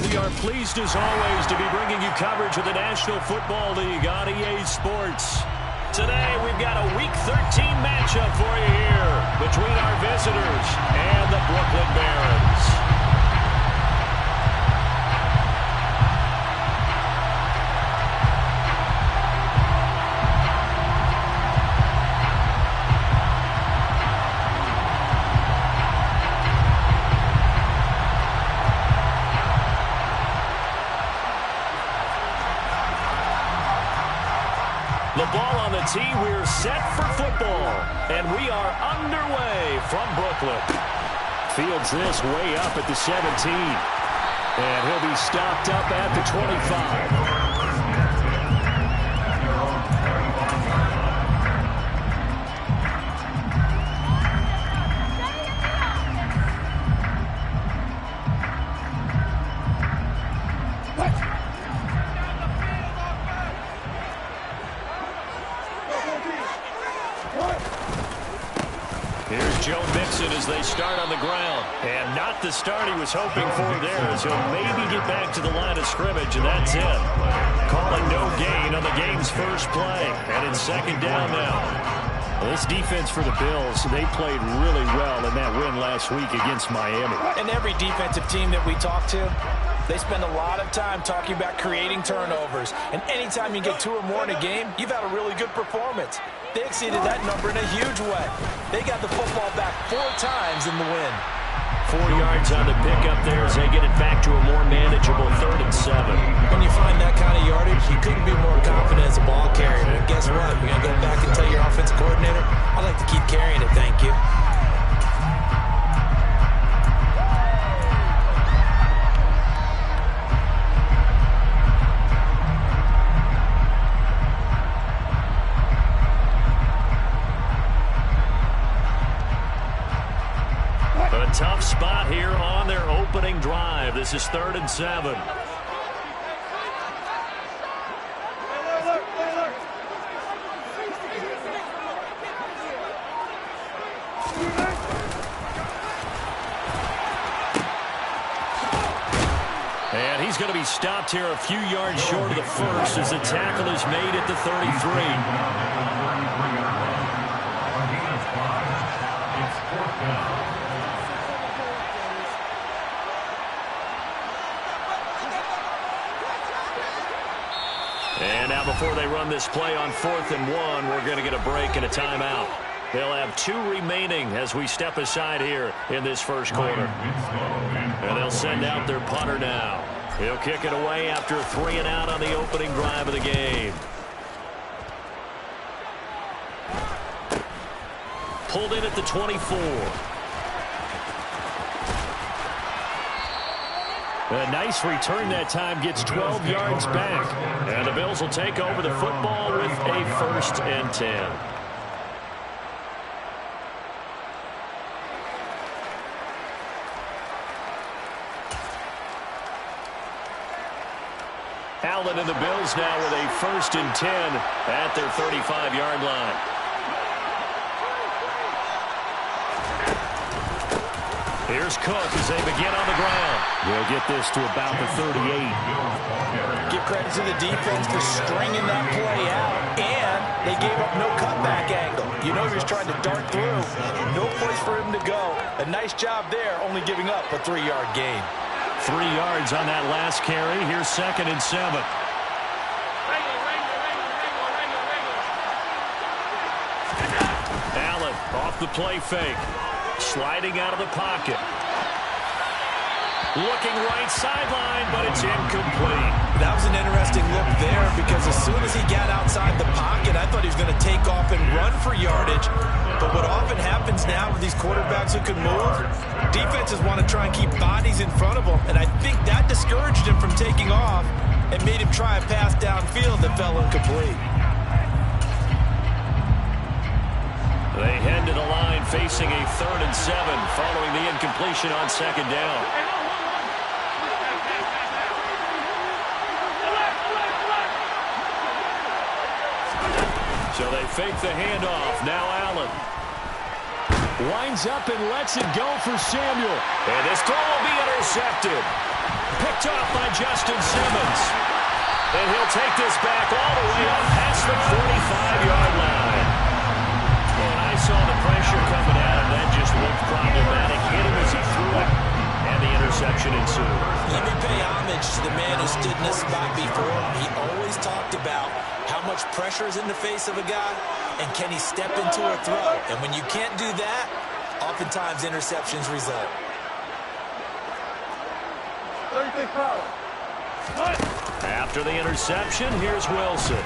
We are pleased as always to be bringing you coverage of the National Football League on EA Sports. Today we've got a Week 13 matchup for you here between our visitors and the Brooklyn Barons. The ball on the tee, we're set for football, and we are underway from Brooklyn. Fields this way up at the 17, and he'll be stopped up at the 25. Here's Joe Mixon as they start on the ground. And not the start he was hoping for there, as he'll maybe get back to the line of scrimmage, and that's it. Calling no gain on the game's first play. And it's second down now. Well, this defense for the Bills, they played really well in that win last week against Miami. And every defensive team that we talk to, they spend a lot of time talking about creating turnovers. And anytime you get 2 or more in a game, you've had a really good performance. They exceeded that number in a huge way. They got the football back 4 times in the win. 4 yards on the pickup there as they get it back to a more manageable 3rd and 7. When you find that kind of yardage, you couldn't be more confident as a ball carrier. And guess what? We're going to go back and tell your offensive coordinator, I'd like to keep carrying it, thank you. Tough spot here on their opening drive. This is 3rd and 7. And he's going to be stopped here a few yards short of the first as the tackle is made at the 33. And now before they run this play on 4th and 1, we're going to get a break and a timeout. They'll have 2 remaining as we step aside here in this first quarter. And they'll send out their punter now. He'll kick it away after a 3 and out on the opening drive of the game. Pulled in at the 24. A nice return that time, gets 12 yards back. And the Bills will take over the football with a 1st and 10. Allen and the Bills now with a 1st and 10 at their 35-yard line. Here's Cook as they begin on the ground. They'll get this to about the 38. Give credit to the defense for stringing that play out. And they gave up no cutback angle. You know he was trying to dart through. No place for him to go. A nice job there, only giving up a 3-yard gain. 3 yards on that last carry. Here's 2nd and 7. Allen off the play fake. Sliding out of the pocket. Looking right sideline, but it's incomplete. That was an interesting look there because as soon as he got outside the pocket, I thought he was going to take off and run for yardage. But what often happens now with these quarterbacks who can move, defenses want to try and keep bodies in front of them. And I think that discouraged him from taking off and made him try a pass downfield that fell incomplete. They head to the line facing a 3rd and 7 following the incompletion on 2nd down. So they fake the handoff. Now Allen. Winds up and lets it go for Samuel. And this throw will be intercepted. Picked off by Justin Simmons. And he'll take this back all the way up past the 45-yard line. When I saw the pressure coming at him, that just looked problematic. Hit him as he threw it, and the interception ensued. Let me pay homage to the man who stood in this spot before. He always talked about how much pressure is in the face of a guy, and can he step into a throw. And when you can't do that, oftentimes interceptions result. After the interception, here's Wilson.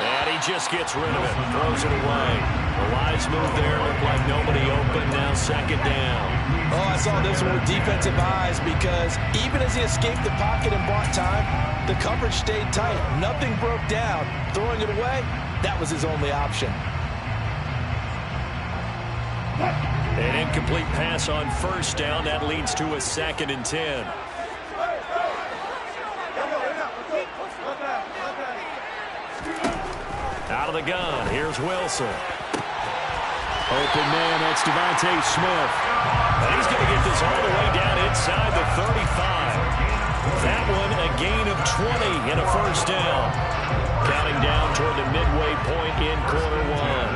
And he just gets rid of it, throws it away. The wise move there, looked like nobody open, now second down. Oh, I saw this one with defensive eyes because even as he escaped the pocket and bought time, the coverage stayed tight. Nothing broke down. Throwing it away, that was his only option. An incomplete pass on first down. That leads to a 2nd and 10. Out of the gun, here's Wilson. Open man, that's Devontae Smith. And he's going to get this all the way down inside the 35. That one a gain of 20 and a first down. Counting down toward the midway point in quarter one.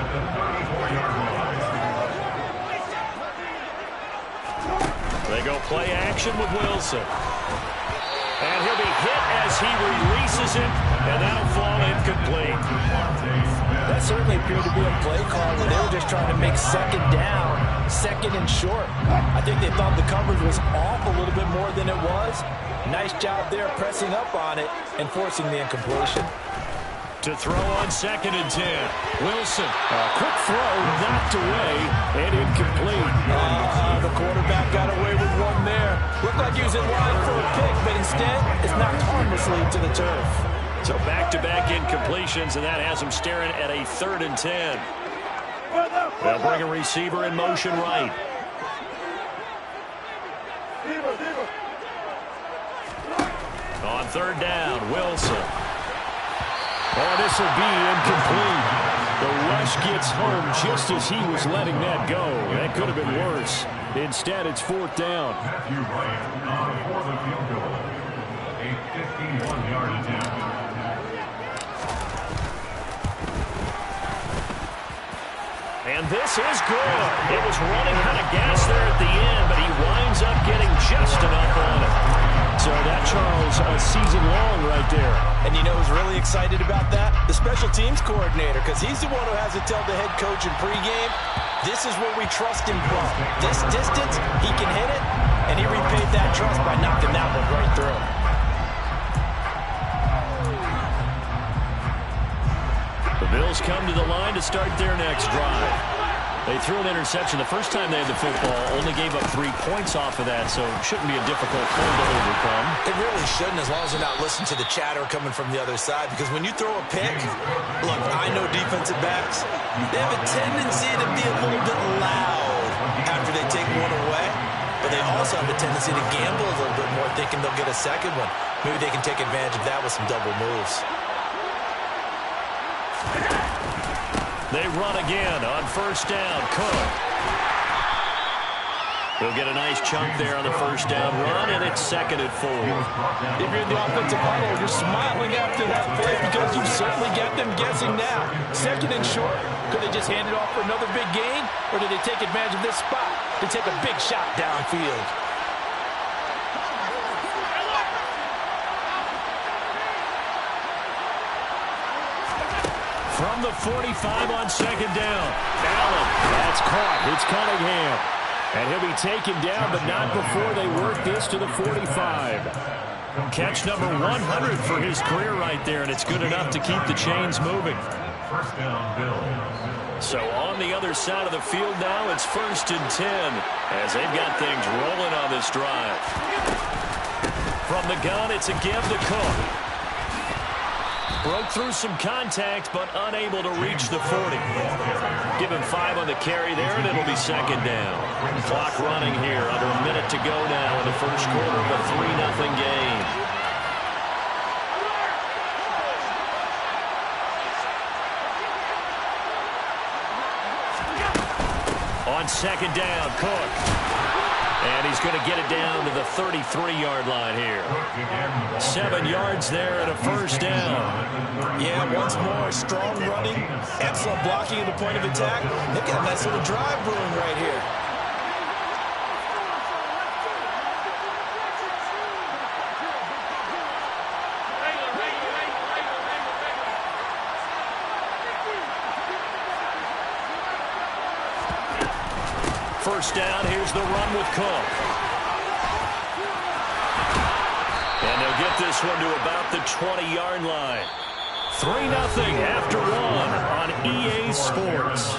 They go play action with Wilson. And he'll be hit as he releases it, and that'll fall incomplete. That certainly appeared to be a play call where they were just trying to make second down, second and short. I think they thought the coverage was off a little bit more than it was. Nice job there pressing up on it and forcing the incompletion. To throw on 2nd and 10. Wilson, a quick throw, knocked away, and incomplete. The quarterback got away with one there. Looked like he was in line for a pick, but instead, it's knocked harmlessly to the turf. So back-to-back incompletions, and that has him staring at a 3rd and 10. They'll bring a receiver in motion right. On 3rd down, Wilson. Oh, this will be incomplete. The rush gets home just as he was letting that go. That could have been worse. Instead, it's 4th down. Matthew Bryant for the field goal. A 51-yard attempt. And this is good. It was running out of gas there at the end, but he winds up getting just enough on it. So that, Charles, a season long right there. And you know who's really excited about that? The special teams coordinator, because he's the one who has to tell the head coach in pregame, this is where we trust him from. This distance, he can hit it, and he repaid that trust by knocking that one right through. The Bills come to the line to start their next drive. They threw an interception the first time they had the football, only gave up 3 points off of that, so it shouldn't be a difficult thing to overcome. It really shouldn't, as long as they're not listening to the chatter coming from the other side, because when you throw a pick, look, I know defensive backs, they have a tendency to be a little bit loud after they take one away, but they also have a tendency to gamble a little bit more, thinking they'll get a second one. Maybe they can take advantage of that with some double moves. They run again on first down. Cook. He'll get a nice chunk there on the first down run, and it's 2nd and 4. If you're in the offensive huddle, you're smiling after that play because you certainly got them guessing now. 2nd and short. Could they just hand it off for another big gain, or did they take advantage of this spot to take a big shot downfield? From the 45 on 2nd down. Allen, that's caught. It's Cunningham. And he'll be taken down, but not before they work this to the 45. Catch number 100 for his career right there, and it's good enough to keep the chains moving. First down, Bills. So on the other side of the field now, it's 1st and 10 as they've got things rolling on this drive. From the gun, it's a give to Cook. Broke through some contact, but unable to reach the 40. Give him 5 on the carry there, and it'll be 2nd down. Clock running here, under a minute to go now in the first quarter of a 3-0 game. On 2nd down, Cook. And he's going to get it down to the 33-yard line here. 7 yards there and a first down. Yeah, once more, strong running, excellent blocking at the point of attack. They've got a nice little drive brewing right here. First down, here's the run with Cook. And they'll get this one to about the 20-yard line. 3-0 after one on EA Sports.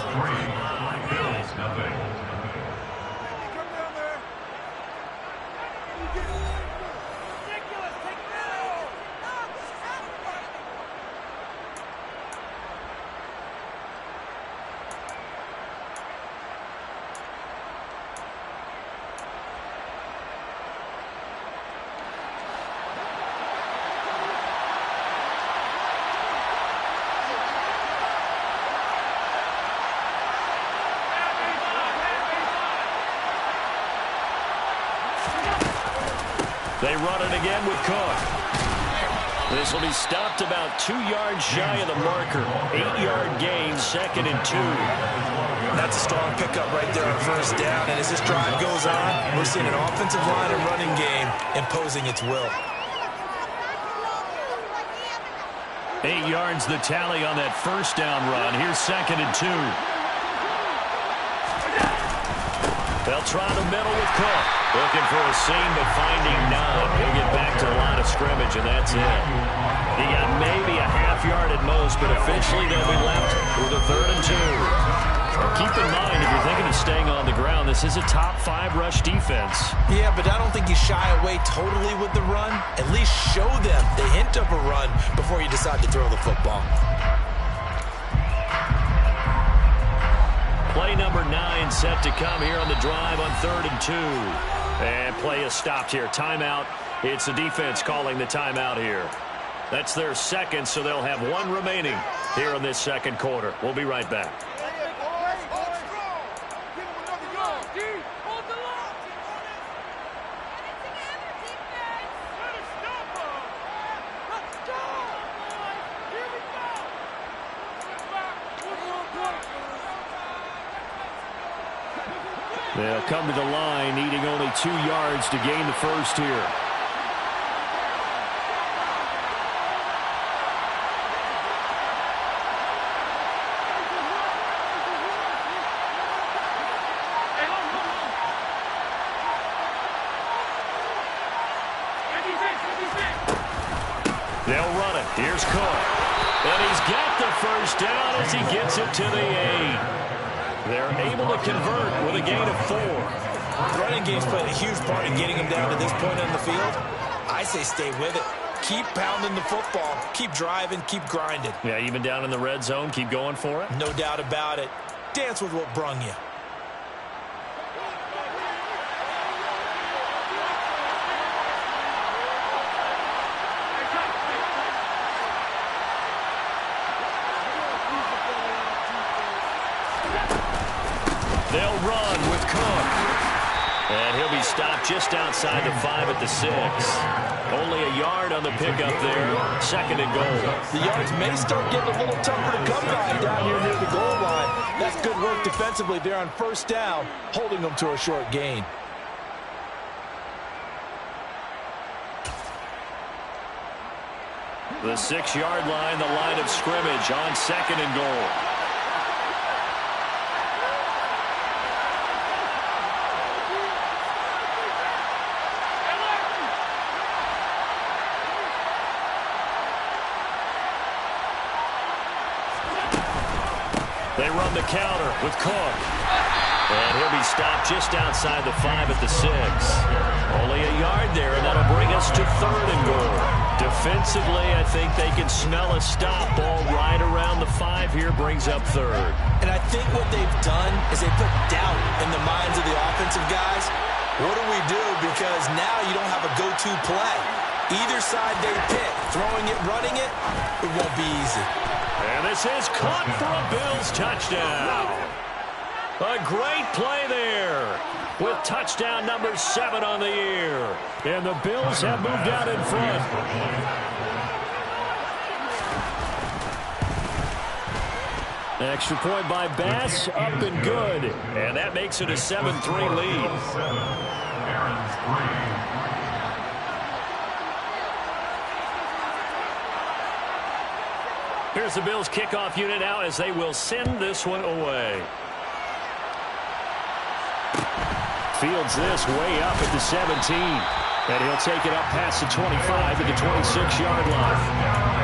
They run it again with Cook. This will be stopped about 2 yards shy of the marker. 8-yard gain, 2nd and 2. That's a strong pickup right there on first down. And as this drive goes on, we're seeing an offensive line and running game imposing its will. 8 yards the tally on that first down run. Here's 2nd and 2. They'll try the middle with Cook. Looking for a seam, but finding none. He'll get back to the line of scrimmage, and that's it. He got maybe a half yard at most, but officially they'll be left with a 3rd and 2. Now keep in mind, if you're thinking of staying on the ground, this is a top 5 rush defense. Yeah, but I don't think you shy away totally with the run. At least show them the hint of a run before you decide to throw the football. Play number 9 set to come here on the drive on 3rd and 2. And play is stopped here. Timeout. It's the defense calling the timeout here. That's their second, so they'll have 1 remaining here in this second quarter. We'll be right back. They'll come to the line, needing only 2 yards to gain the first here. They'll run it. Here's Cook. And he's got the first down as he gets it to the 8. They're able to convert with a gain of 4. The running game's played a huge part in getting them down to this point on the field. I say stay with it. Keep pounding the football. Keep driving. Keep grinding. Yeah, even down in the red zone, keep going for it. No doubt about it. Dance with what brung you. They'll run with Cook. And he'll be stopped just outside the 5 at the 6. Only a yard on the pickup there. 2nd and goal. The yards may start getting a little tougher to come by down here near the goal line. That's good work defensively there on first down, holding them to a short gain. The 6-yard line, the line of scrimmage on 2nd and goal. They run the counter with Cook. And he'll be stopped just outside the 5 at the 6. Only a yard there, and that'll bring us to 3rd and goal. Defensively, I think they can smell a stop. Ball right around the 5 here brings up 3rd. And I think what they've done is they put doubt in the minds of the offensive guys. What do we do? Because now you don't have a go-to play. Either side they pick, throwing it, running it, it won't be easy. And this is caught for a Bills touchdown. A great play there. with touchdown number 7 on the year. And the Bills have moved out in front. Extra point by Bass, up and good. And that makes it a 7-3 lead. Here's the Bills kickoff unit now as they will send this one away. Fields this way up at the 17. And he'll take it up past the 25 to the 26-yard line.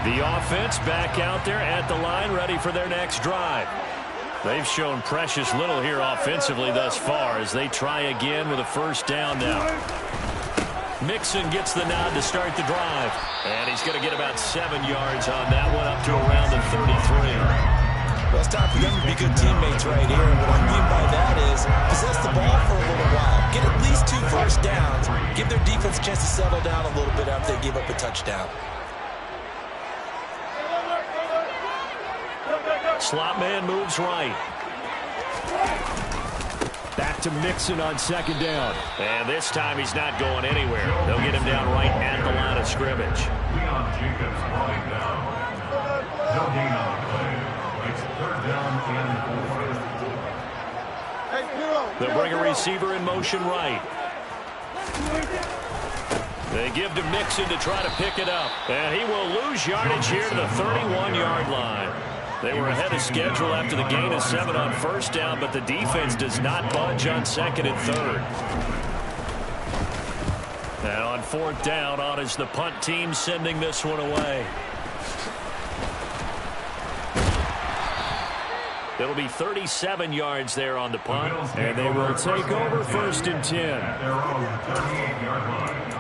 The offense back out there at the line, ready for their next drive. They've shown precious little here offensively thus far as they try again with a first down now. Mixon gets the nod to start the drive. And he's going to get about 7 yards on that one, up to around the 33. Well, it's time for them to be good teammates right here. And what I mean by that is possess the ball for a little while. Get at least 2 first downs. Give their defense a chance to settle down a little bit after they give up a touchdown. Slot man moves right. Back to Mixon on second down. And this time he's not going anywhere. They'll get him down right at the line of scrimmage. Leon Jacobs running down. No gain on the play. It's third down and 4. They'll bring a receiver in motion right. They give to Mixon to try to pick it up. And he will lose yardage here to the 31-yard line. They were ahead of schedule after the gain of 7 on first down, but the defense does not budge on second and third. And on fourth down, on is the punt team sending this one away. It'll be 37 yards there on the punt, and they will take over first and 10. At their own 38-yard line.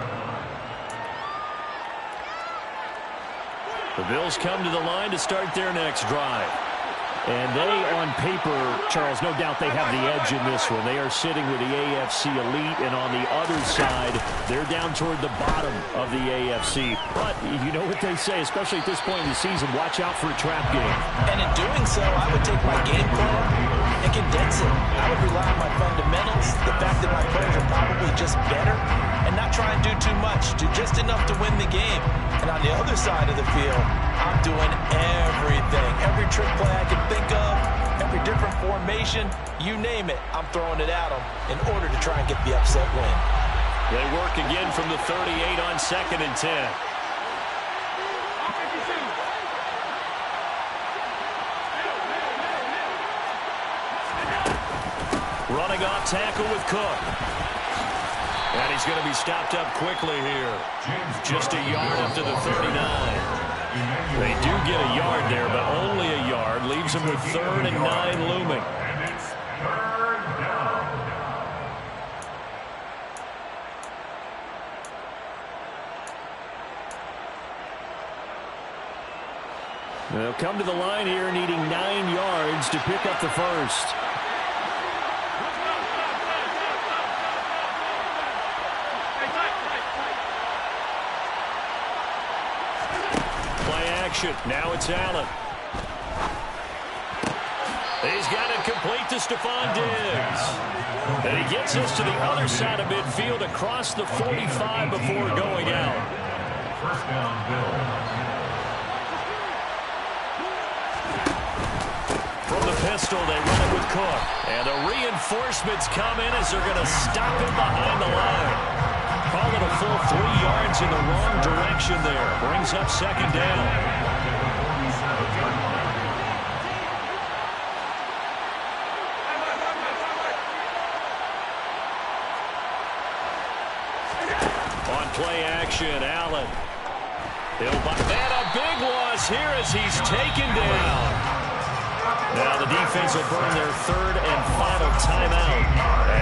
The Bills come to the line to start their next drive. And they, on paper, Charles, no doubt they have the edge in this one. They are sitting with the AFC elite, and on the other side, they're down toward the bottom of the AFC. But you know what they say, especially at this point in the season, watch out for a trap game. And in doing so, I would take my game plan and condense it. I would rely on my fundamentals, the fact that my players are probably just better, and not try and do too much, do just enough to win the game. And on the other side of the field, I'm doing everything. Every trick play I can think of, every different formation, you name it, I'm throwing it at them in order to try and get the upset win. They work again from the 38 on second and 10. Running off tackle with Cook. And he's going to be stopped up quickly here. Just a yard up to the 39. They do get a yard there, but only a yard. Leaves them with 3rd and 9 looming. And it's third down. They'll come to the line here needing 9 yards to pick up the first. Now it's Allen. He's got it complete to Stephon Diggs. And he gets us to the other side of midfield across the 45 before going out. First down, Bill. From the pistol, they run it with Cook. And the reinforcements come in as they're going to stop him behind the line. Call it a full 3 yards in the wrong direction there. Brings up second down. On play action, Allen. And a big loss here as he's taken down. Now the defense will burn their 3rd and final timeout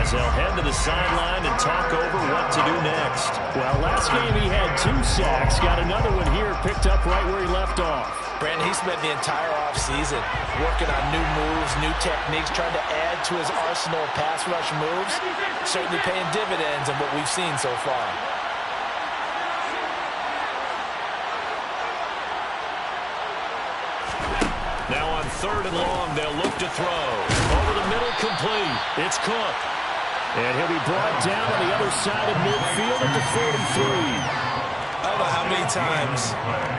as they'll head to the sideline and talk over what to to do next? Well, last game he had 2 sacks. Got another one here, picked up right where he left off. Brandon, he spent the entire offseason working on new moves, new techniques, trying to add to his arsenal of pass rush moves. Certainly paying dividends in what we've seen so far. Now on 3rd and long, they'll look to throw. Over the middle, complete. It's Cook. And he'll be brought down on the other side of midfield at the 43. I don't know how many times,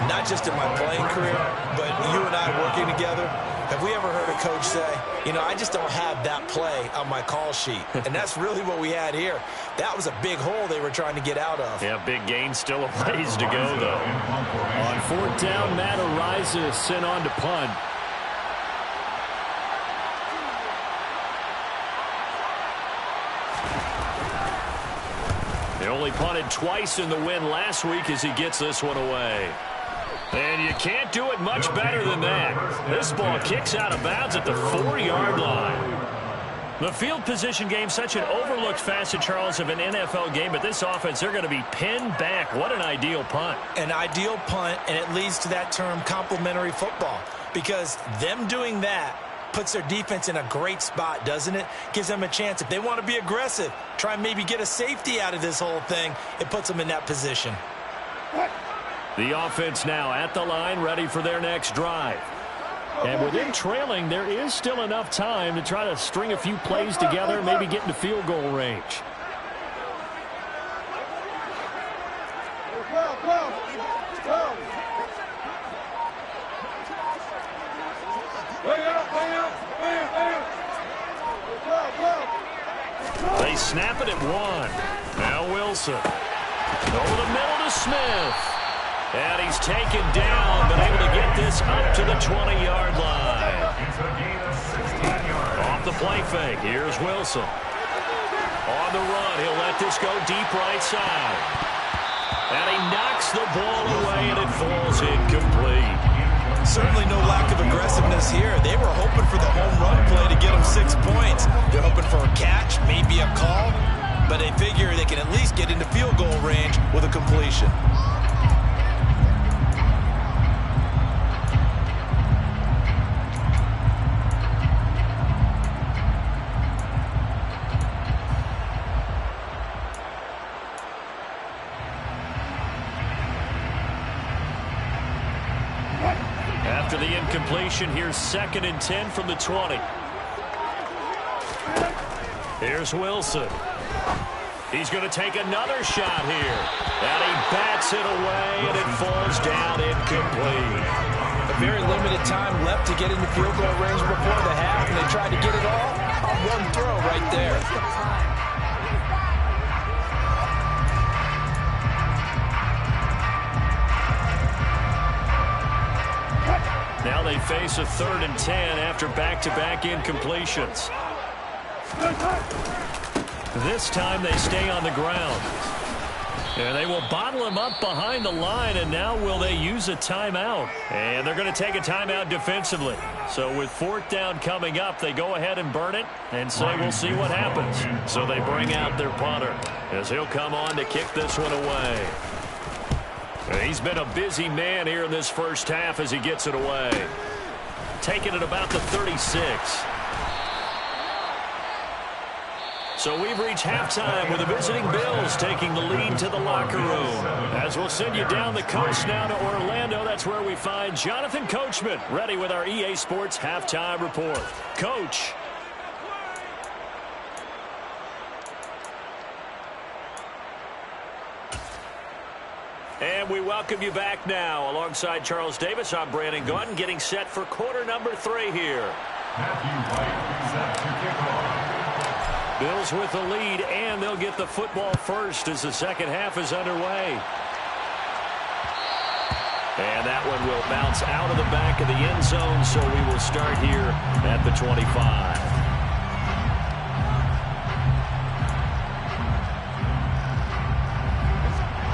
not just in my playing career, but you and I working together, have we ever heard a coach say, you know, I just don't have that play on my call sheet. And that's really what we had here. That was a big hole they were trying to get out of. Yeah, big gain, still a ways to go, though. On 4th down, Matt Araiza sent on to punt. He only punted twice in the win last week as he gets this one away. And you can't do it much better than that. This ball kicks out of bounds at the 4-yard line. The field position game, such an overlooked facet, Charles, of an NFL game, but this offense, they're going to be pinned back. What an ideal punt. An ideal punt, and it leads to that term complementary football, because them doing that puts their defense in a great spot, doesn't it? Gives them a chance. If they want to be aggressive, try and maybe get a safety out of this whole thing, it puts them in that position. The offense now at the line, ready for their next drive. And with them trailing, there is still enough time to try to string a few plays together, maybe get into field goal range. They snap it at 1. Now Wilson. Over the middle to Smith. And he's taken down, but able to get this up to the 20-yard line. Off the play fake, here's Wilson. On the run, he'll let this go deep right side. And he knocks the ball away, and it falls incomplete. Certainly no lack of aggressiveness here. They were hoping for the home run play to get them 6 points. They're hoping for a catch, maybe a call, but they figure they can at least get into field goal range with a completion. After the incompletion, here's 2nd and 10 from the 20. Here's Wilson. He's going to take another shot here. And he bats it away, and it falls down incomplete. A very limited time left to get into field goal range before the half, and they tried to get it all on one throw right there. Now they face a 3rd and 10 after back-to-back incompletions. This time they stay on the ground. And they will bottle him up behind the line, and now will they use a timeout? And they're going to take a timeout defensively. So with 4th down coming up, they go ahead and burn it and say we'll see what happens. So they bring out their punter as he'll come on to kick this one away. He's been a busy man here in this first half as he gets it away. Taking it about the 36. So we've reached halftime with the visiting Bills taking the lead to the locker room. As we'll send you down the coast now to Orlando, that's where we find Jonathan Coachman ready with our EA Sports Halftime Report. Coach. And we welcome you back now. Alongside Charles Davis, I'm Brandon Gaudin, getting set for quarter number 3 here. Bills with the lead, and they'll get the football first as the second half is underway. And that one will bounce out of the back of the end zone, so we will start here at the 25.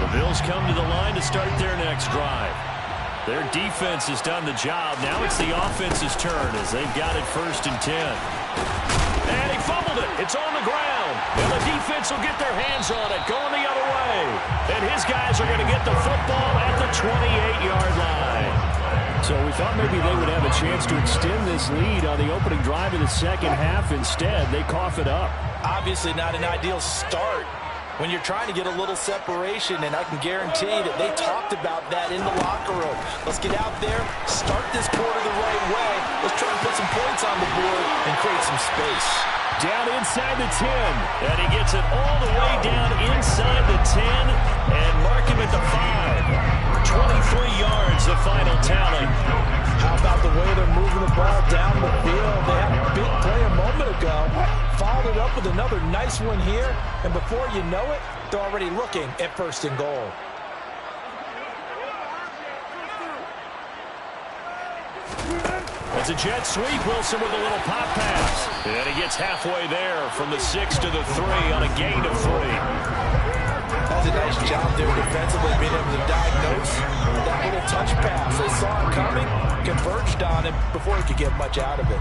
The Bills come to the line to start their next drive. Their defense has done the job. Now it's the offense's turn as they've got it 1st and 10. And he fumbled it. It's on the ground. And the defense will get their hands on it, going the other way. And his guys are going to get the football at the 28-yard line. So we thought maybe they would have a chance to extend this lead on the opening drive of the second half. Instead, they cough it up. Obviously not an ideal start when you're trying to get a little separation, and I can guarantee that they talked about that in the locker room. Let's get out there, start this quarter the right way. Let's try and put some points on the board and create some space. Down inside the 10, and he gets it all the way down inside the 10, and mark him at the 5. 23 yards, the final tally. How about the way they're moving the ball down the field? They had a big play a moment ago, followed it up with another nice one here, and before you know it, they're already looking at 1st and goal. It's a jet sweep. Wilson with a little pop pass. And he gets halfway there from the 6 to the 3 on a gain of 3. That's a nice job there defensively, being able to diagnose that little touch pass. They saw it coming, converged on it before he could get much out of it.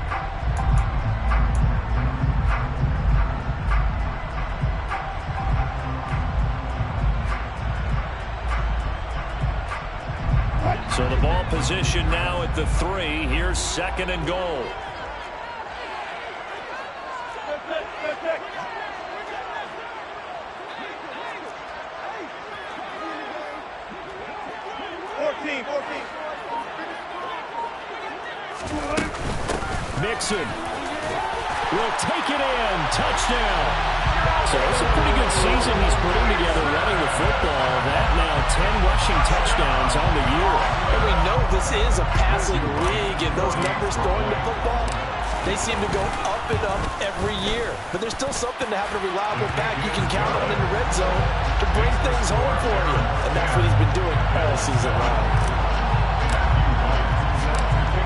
So the ball position now at the 3. Here's 2nd and goal. Mixon will take it in. Touchdown. So it's a pretty good season he's putting together running the football. That now 10 rushing touchdowns on the year. And we know this is a passing league, and those numbers throwing the football, they seem to go up and up every year. But there's still something to having a reliable back you can count on in the red zone to bring things home for you. And that's what he's been doing all season long.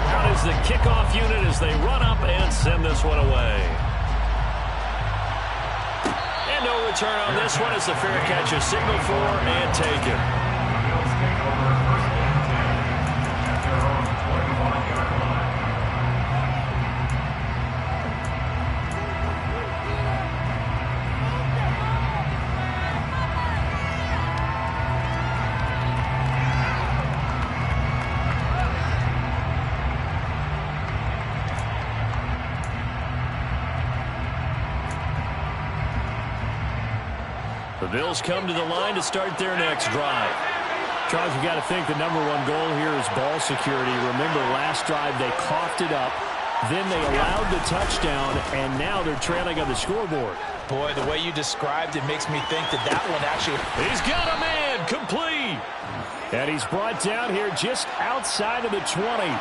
Out is the kickoff unit as they run up and send this one away. And no return on this one as the fair catch is signaled for and taken. The Bills come to the line to start their next drive. Charles, you got to think the #1 goal here is ball security. Remember, last drive they coughed it up, then they allowed the touchdown, and now they're trailing on the scoreboard. Boy, the way you described it makes me think that that one actually... He's got a man, complete. And he's brought down here just outside of the 20.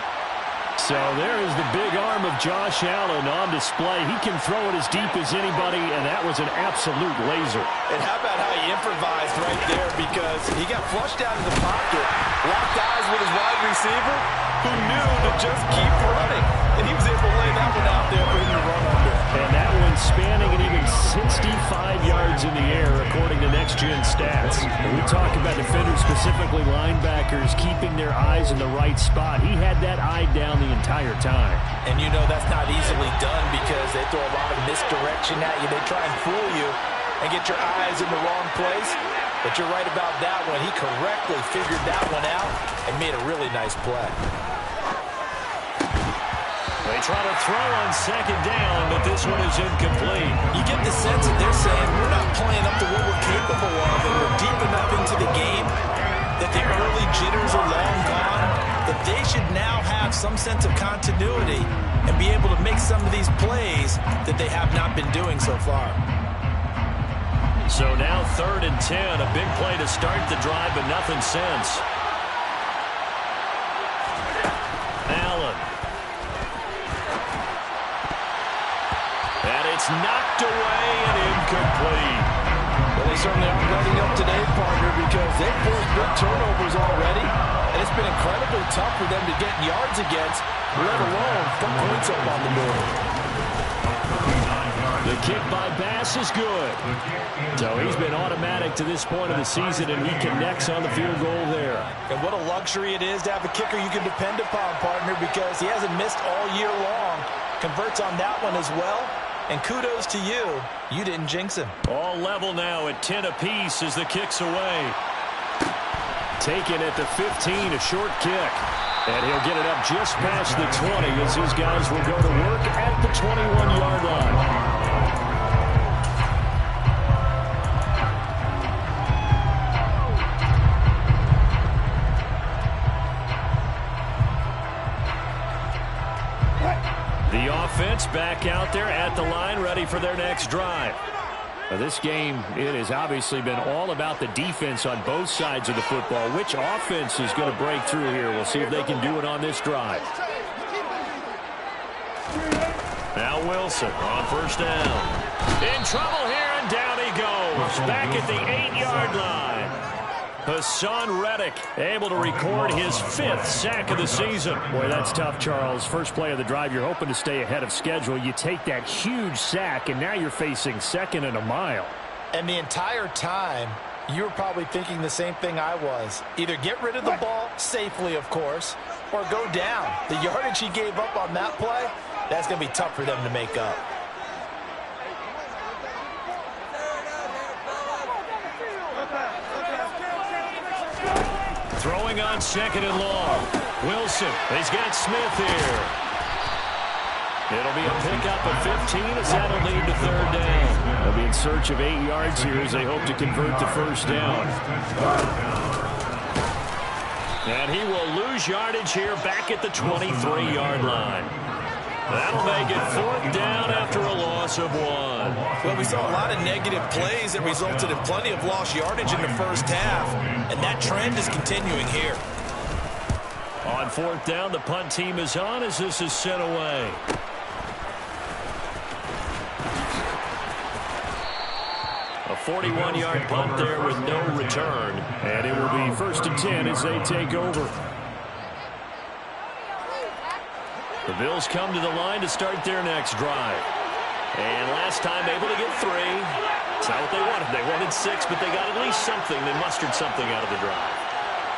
So there is the big arm of Josh Allen on display. He can throw it as deep as anybody, and that was an absolute laser. And how about how he improvised right there, because he got flushed out of the pocket, locked eyes with his wide receiver, who knew to just keep running. And he was able to lay that one out there for him to run under. And that one spanning an even 65 yards in the air, according to Next Gen Stats. And we talk about defenders, specifically linebackers, keeping their eyes in the right spot. He had that eye down the entire time. And you know that's not easily done because they throw a lot of misdirection at you. They try and fool you and get your eyes in the wrong place. But you're right about that one. He correctly figured that one out and made a really nice play. They try to throw on 2nd down, but this one is incomplete. You get the sense that they're saying we're not playing up to what we're capable of, and we're deep enough into the game that the early jitters are long gone, that they should now have some sense of continuity and be able to make some of these plays that they have not been doing so far. So now 3rd and 10, a big play to start the drive, but nothing since. Allen. And it's knocked away and incomplete. Well, they certainly aren't letting up today, partner, because they've forced big turnovers already, and it's been incredibly tough for them to get yards against, let alone put points up on the board. The kick by Bass is good. So he's been automatic to this point of the season, and he connects on the field goal there. And what a luxury it is to have a kicker you can depend upon, partner, because he hasn't missed all year long. Converts on that one as well. And kudos to you. You didn't jinx him. All level now at 10 apiece as the kick's away. Taken at the 15, a short kick. And he'll get it up just past the 20 as his guys will go to work at the 21-yard line. The offense back out there at the line, ready for their next drive. Now this game, it has obviously been all about the defense on both sides of the football. Which offense is going to break through here? We'll see if they can do it on this drive. Now Wilson on first down. In trouble here, and down he goes. Back at the 8-yard line. Hassan Reddick able to record his 5th sack of the season. Boy, that's tough, Charles. First play of the drive, you're hoping to stay ahead of schedule. You take that huge sack, and now you're facing 2nd and a mile. And the entire time, you were probably thinking the same thing I was. Either get rid of the ball, safely, of course, or go down. The yardage he gave up on that play, that's going to be tough for them to make up. Throwing on 2nd and long. Wilson, he's got Smith here. It'll be a pickup of 15 as that'll lead to 3rd down. They'll be in search of 8 yards here as they hope to convert the first down. And he will lose yardage here back at the 23-yard line. That'll make it 4th down after a loss of 1. Well, we saw a lot of negative plays that resulted in plenty of lost yardage in the first half, and that trend is continuing here. On 4th down, the punt team is on as this is sent away. A 41-yard punt there with no return, and it will be 1st and 10 as they take over. The Bills come to the line to start their next drive. And last time able to get 3. It's not what they wanted. They wanted 6, but they got at least something. They mustered something out of the drive.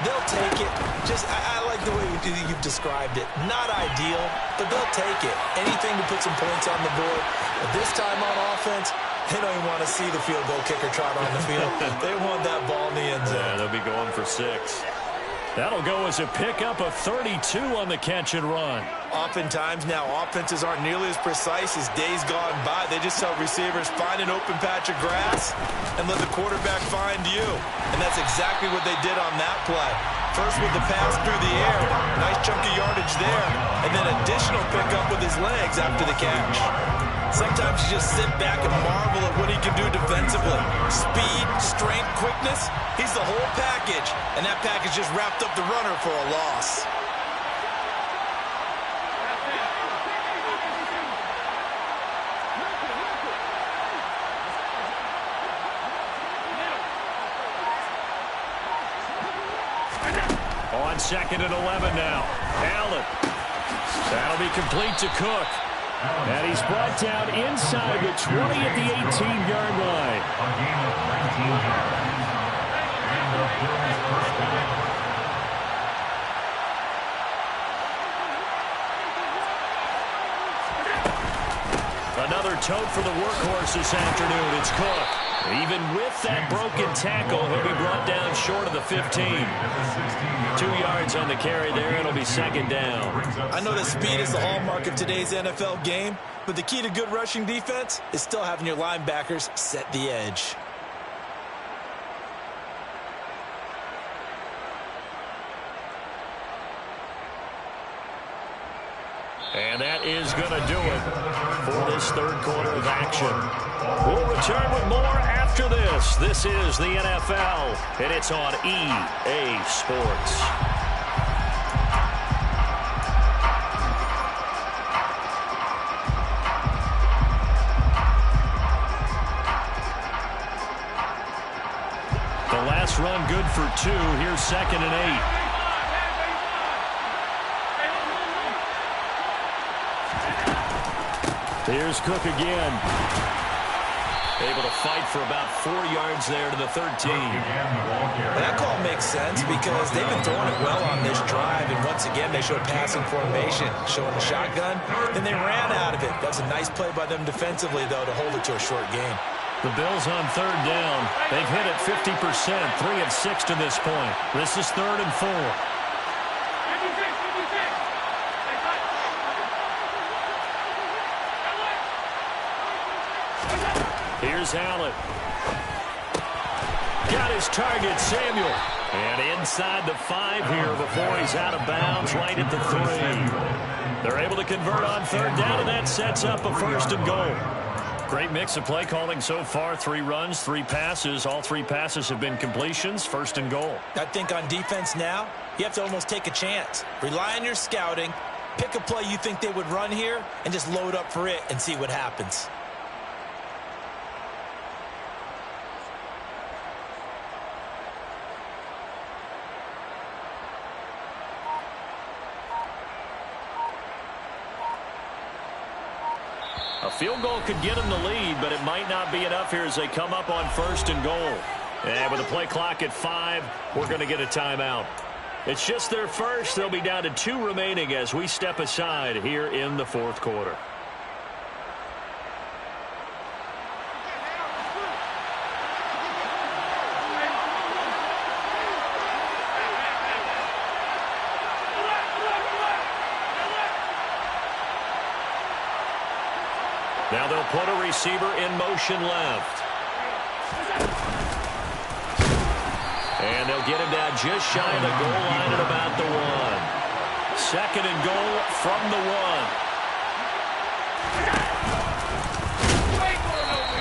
They'll take it. I like the way you've described it. Not ideal, but they'll take it. Anything to put some points on the board. But this time on offense, they don't even want to see the field goal kicker trot on the field. They want that ball in the end zone. Yeah, they'll be going for 6. That'll go as a pickup of 32 on the catch and run. Oftentimes now offenses aren't nearly as precise as days gone by. They just tell receivers, find an open patch of grass and let the quarterback find you. And that's exactly what they did on that play. First with the pass through the air. Nice chunk of yardage there. And then additional pickup with his legs after the catch. Sometimes you just sit back and marvel at what he can do defensively. Speed, strength, quickness, he's the whole package. And that package just wrapped up the runner for a loss. On 2nd and 11 now. Allen. That'll be complete to Cook. And he's brought down inside the 20 at the 18-yard line. A gain of 19 yards. And the Bills first down. Another tote for the workhorse this afternoon. It's Cook. Even with that broken tackle, he'll be brought down short of the 15. 2 yards on the carry there. It'll be 2nd down. I know that speed is the hallmark of today's NFL game, but the key to good rushing defense is still having your linebackers set the edge. And that is going to do it for this 3rd quarter of action. We'll return with more after this. This is the NFL, and it's on EA Sports. The last run good for 2. Here's 2nd and 8. Here's Cook again. Able to fight for about 4 yards there to the 13. That call makes sense because they've been throwing it well on this drive, and once again they showed passing formation, showing the shotgun. Then they ran out of it. That's a nice play by them defensively, though, to hold it to a short game. The Bills on 3rd down. They've hit it 50%, 3 of 6 to this point. This is 3rd and 4. Here's Allen. Got his target, Samuel. And inside the 5 here before he's out of bounds, right at the 3. They're able to convert on 3rd down, and that sets up a 1st and goal. Great mix of play calling so far. 3 runs, 3 passes. All 3 passes have been completions. 1st and goal. I think on defense now, you have to almost take a chance. Rely on your scouting. Pick a play you think they would run here and just load up for it and see what happens. A field goal could get them the lead, but it might not be enough here as they come up on 1st and goal. And with the play clock at 5, we're going to get a timeout. It's just their first. They'll be down to 2 remaining as we step aside here in the 4th quarter. Now they'll put a receiver in motion left. And they'll get him down just shy of the goal line at about the 1. 2nd and goal from the 1.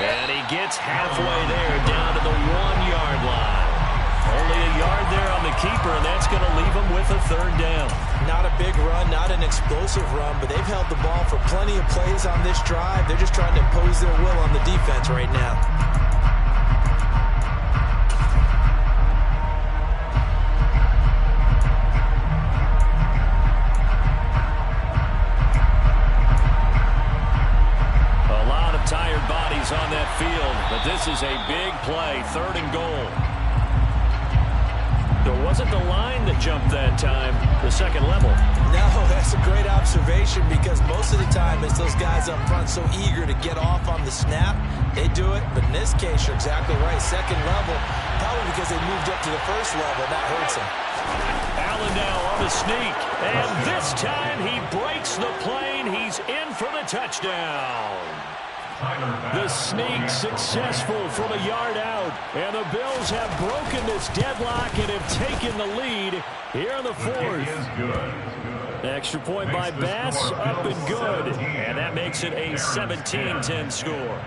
And he gets halfway there, down to the 1-yard line. Only a yard there on the keeper, and that's going to leave him with a 3rd down. Not a big run, not an explosive run, but they've held the ball for plenty of plays on this drive. They're just trying to impose their will on the defense right now. A lot of tired bodies on that field, but this is a big play, 3rd and goal. It wasn't the line that jumped that time, the 2nd level. No, that's a great observation because most of the time it's those guys up front so eager to get off on the snap. They do it, but in this case, you're exactly right. 2nd level, probably because they moved up to the 1st level. That hurts them. Allen now on the sneak, and this time he breaks the plane. He's in for the touchdown. The sneak successful from a yard out, and the Bills have broken this deadlock and have taken the lead here in the 4th. Extra point by Bass, up and good, and that makes it a 17-10 score.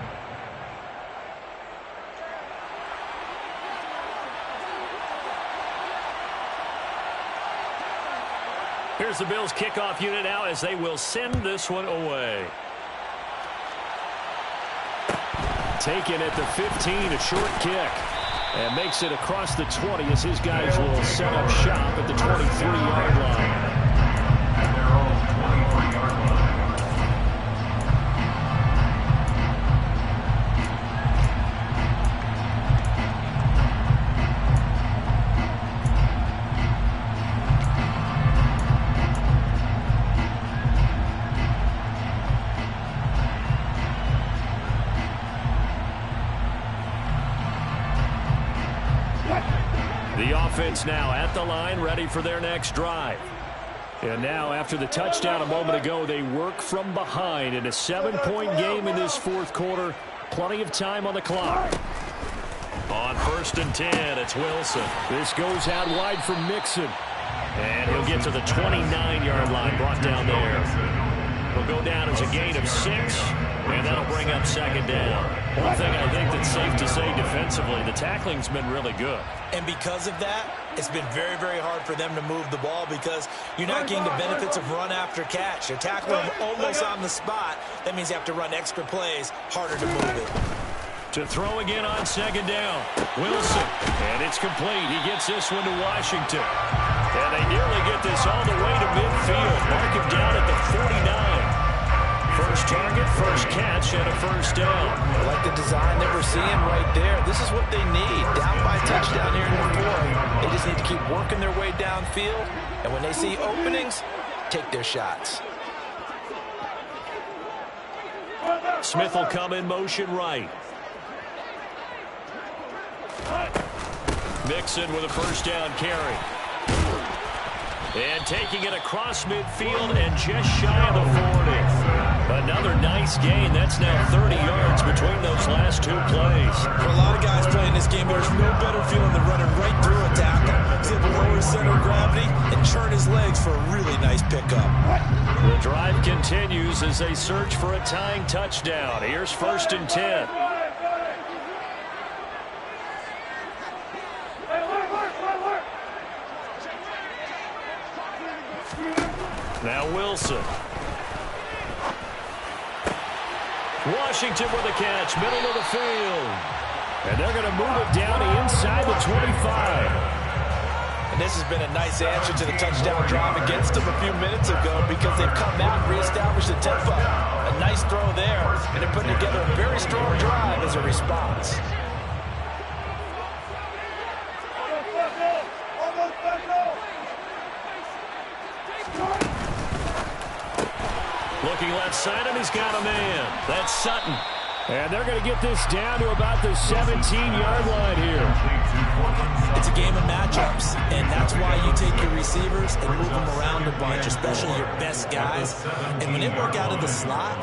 Here's the Bills kickoff unit now as they will send this one away. Taken at the 15, a short kick. And makes it across the 20 as his guys will set up shop at the 23-yard line. At their own 23-yard line. The offense now at the line, ready for their next drive. And now, after the touchdown a moment ago, they work from behind in a 7-point game in this 4th quarter. Plenty of time on the clock. On 1st and 10, it's Wilson. This goes out wide for Mixon. And he'll get to the 29-yard line, brought down there. He'll go down as a gain of 6, and that'll bring up 2nd down. One thing I think that's safe to say defensively, the tackling's been really good. And because of that, it's been very, very hard for them to move the ball because you're not getting the benefits of run after catch. You're tackling almost on the spot. That means you have to run extra plays, harder to move it. To throw again on 2nd down. Wilson, and it's complete. He gets this one to Washington. And they nearly get this all the way to midfield. Mark him down at the 49. First target, first catch, and a first down. I like the design that we're seeing right there. This is what they need. Down by touchdown here in the fourth. They just need to keep working their way downfield. And when they see openings, take their shots. Smith will come in motion right. Mixon with a first down carry. And taking it across midfield and just shy of the 40. Another nice gain. That's now 30 yards between those last two plays. For a lot of guys playing this game, there's no better feeling than running right through a tackle. He's able to lower his center of gravity and churn his legs for a really nice pickup. The drive continues as they search for a tying touchdown. Here's 1st and 10. Now Wilson. Washington with a catch, middle of the field. And they're going to move it down inside the 25. And this has been a nice answer to the touchdown drive against them a few minutes ago because they've come out and reestablished the tempo. A nice throw there, and they're putting together a very strong drive as a response. Looking left side, and he's got a man. That's Sutton. And they're going to get this down to about the 17-yard line here. It's a game of matchups, and that's why you take your receivers and move them around a bunch, especially your best guys. And when they work out of the slot,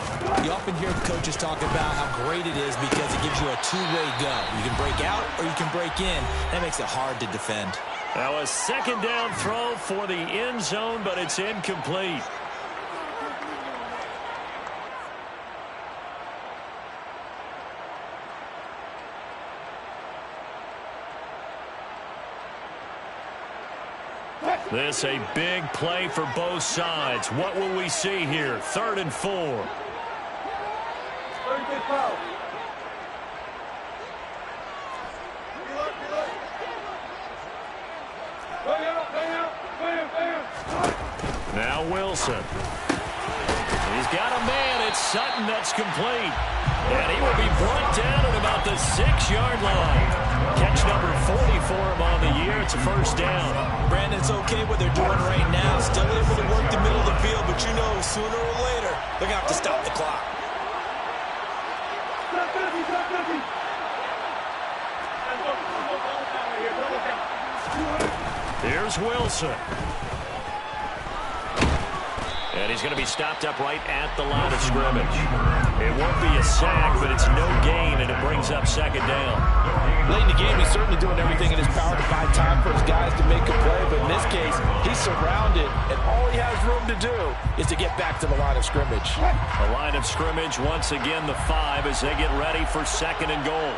you often hear coaches talk about how great it is because it gives you a two-way go. You can break out or you can break in. That makes it hard to defend. Now a second down throw for the end zone, but it's incomplete. This a big play for both sides. What will we see here? 3rd and 4. Now Wilson. He's got a man. It's Sutton that's complete. And he will be brought down at about the 6-yard line. Catch number 40 for him on the year. It's a first down. Brandon, it's okay what they're doing right now. Still able to work the middle of the field, but you know sooner or later they're going to have to stop the clock. Here's Wilson. And he's going to be stopped up right at the line of scrimmage. It won't be a sack, but it's no gain, and it brings up 2nd down. Late in the game, he's certainly doing everything in his power to buy time for his guys to make a play, but in this case, he's surrounded, and all he has room to do is to get back to the line of scrimmage. The line of scrimmage, once again, the 5 as they get ready for 2nd and goal.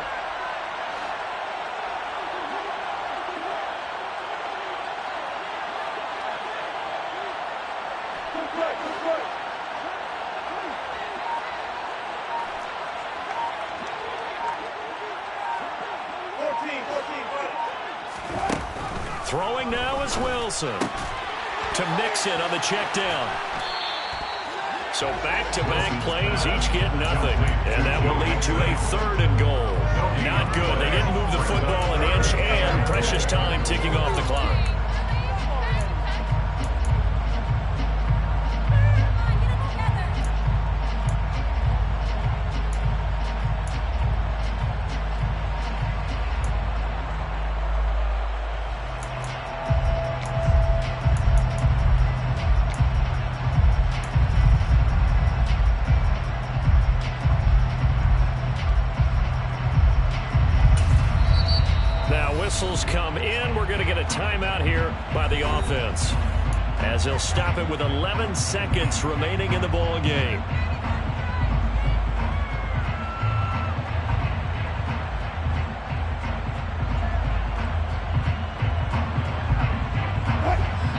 Throwing now is Wilson to Mixon on the check down. So back-to-back plays, each get nothing. And that will lead to a 3rd and goal. Not good. They didn't move the football an inch, and precious time ticking off the clock. Whistles come in. We're going to get a timeout here by the offense, as they'll stop it with 11 seconds remaining in the ball game.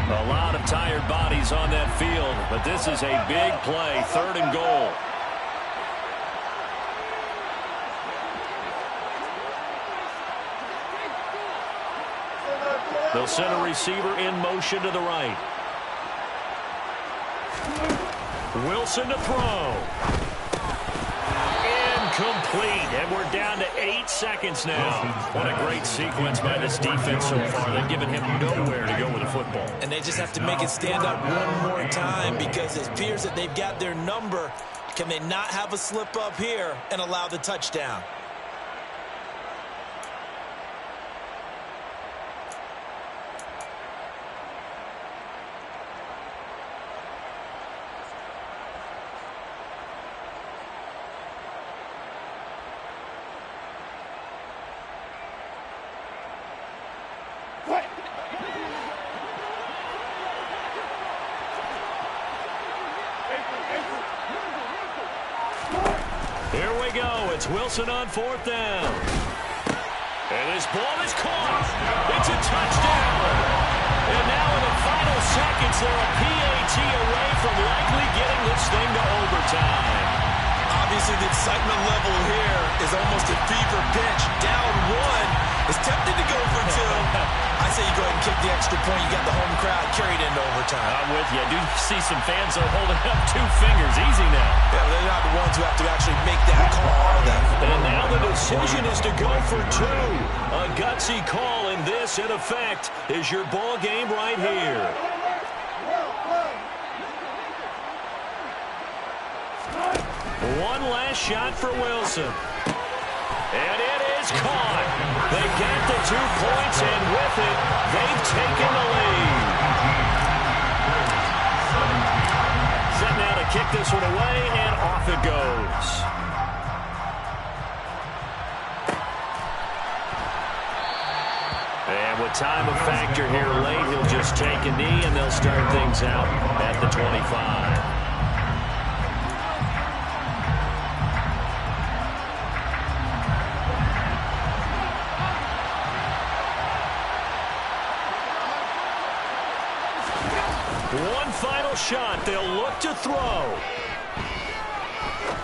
A lot of tired bodies on that field, but this is a big play, 3rd and goal. They'll send a receiver in motion to the right. Wilson to throw. Incomplete, and we're down to 8 seconds now. What a great sequence by this defense so far. They've given him nowhere to go with the football. And they just have to make it stand up one more time because it appears that they've got their number. Can they not have a slip up here and allow the touchdown? Here we go. It's Wilson on 4th down. And this ball is caught. It's a touchdown. And now in the final seconds, they're a PAT away from likely getting this thing to overtime. Obviously, the excitement level here is almost a fever pitch. Down 1 is tempted to go for 2. I say you go ahead and kick the extra point. You got the home crowd carried into overtime. I'm with you. I do see some fans are holding up 2 fingers. Easy now. Yeah, they're not the ones who have to actually make that call, are they? And now the decision is to go for 2. A gutsy call, and this, in effect, is your ball game right here. One last shot for Wilson. And it is caught. They get the 2 points, and with it, they've taken the lead. Set now to kick this one away, and off it goes. And with time a factor here late, he'll just take a knee, and they'll start things out at the 25. One final shot. They'll look to throw.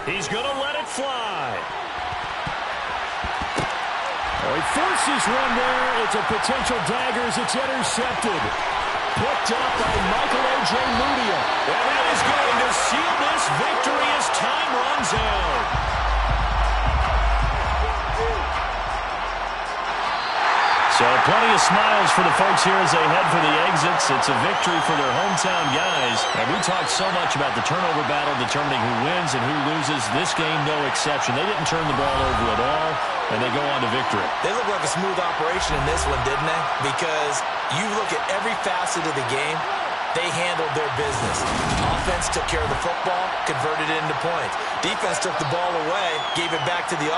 He's going to let it fly. Oh, he forces one there. It's a potential dagger as it's intercepted. Picked up by Michael A.J. Mudia. And that is going to seal this victory as time runs out. So plenty of smiles for the folks here as they head for the exits. It's a victory for their hometown guys. And we talked so much about the turnover battle determining who wins and who loses. This game, no exception. They didn't turn the ball over at all, and they go on to victory. They look like a smooth operation in this one, didn't they? Because you look at every facet of the game, they handled their business. Offense took care of the football, converted it into points. Defense took the ball away, gave it back to the offense.